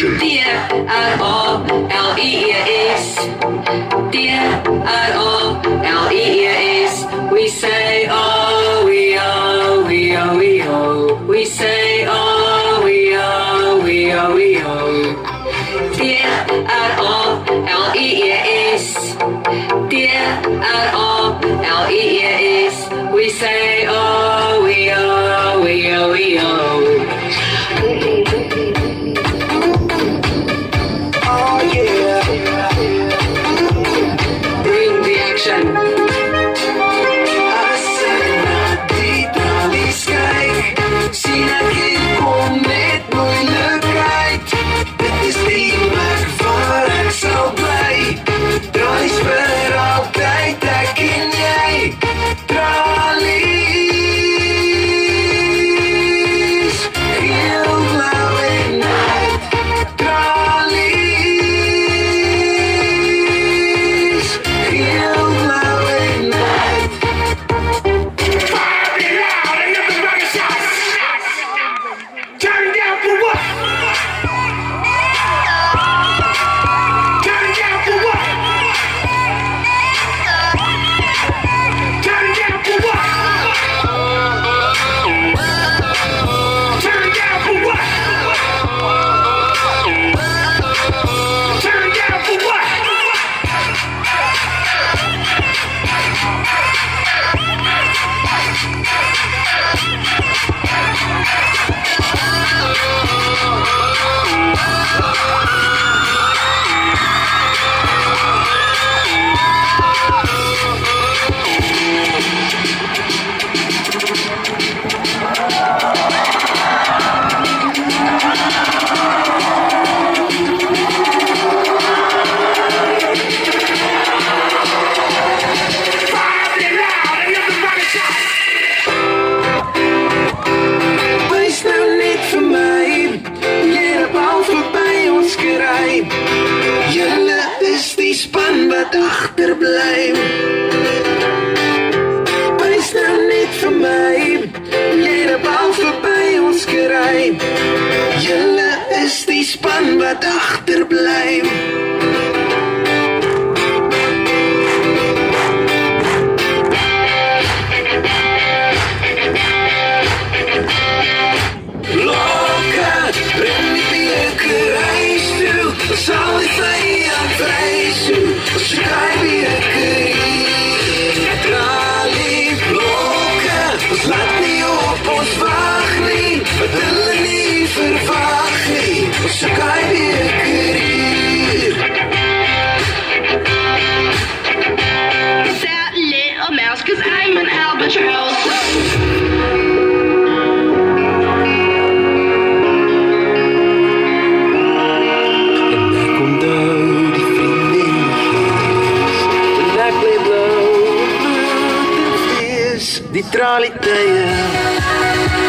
action. D-R-O-L-E-E-S. D-R-O-L-E-E-S. We say oh, we oh, we oh, we oh. We say oh, we oh, we oh, we oh. D-R-O-L-E-E-S. D-R-O-L-E-E-S. We say oh, we oh, we oh, we oh. Oh yeah. Bring the action. As ek na die tralies kyk, sien ek hier kom met moeilikheid. Dit is die plek waar ek sal bly. Tralies vir altyd, ek en jy. Tralies, heel blauw en wit. Tralies, heel blauw en wit. Fire it loud, another round of shots. Turn down for what? Turn down for what? Turn down for what? Turn down for what? Turn down for what? Fire it loud, another round of shots. Wees nou net vir my, jy het al verby ons gery. Julle is die span wat agterbly. Wees nou net vir my, jy het al verby ons gery. Julle is die span wat agterbly. Loka, bring die beker huis toe. Ons sal die vyand wys hoe. Ons kry beker hier. Tralie, loka, ons laat nie op ons wag nie. Wat hulle nie verwag nie. Ons kry beker hier. That little mouse, 'cause I'm an albatross. En ek onthou die vriendinnetjies. En ek bly blou, bloed en fees. Die tralie tye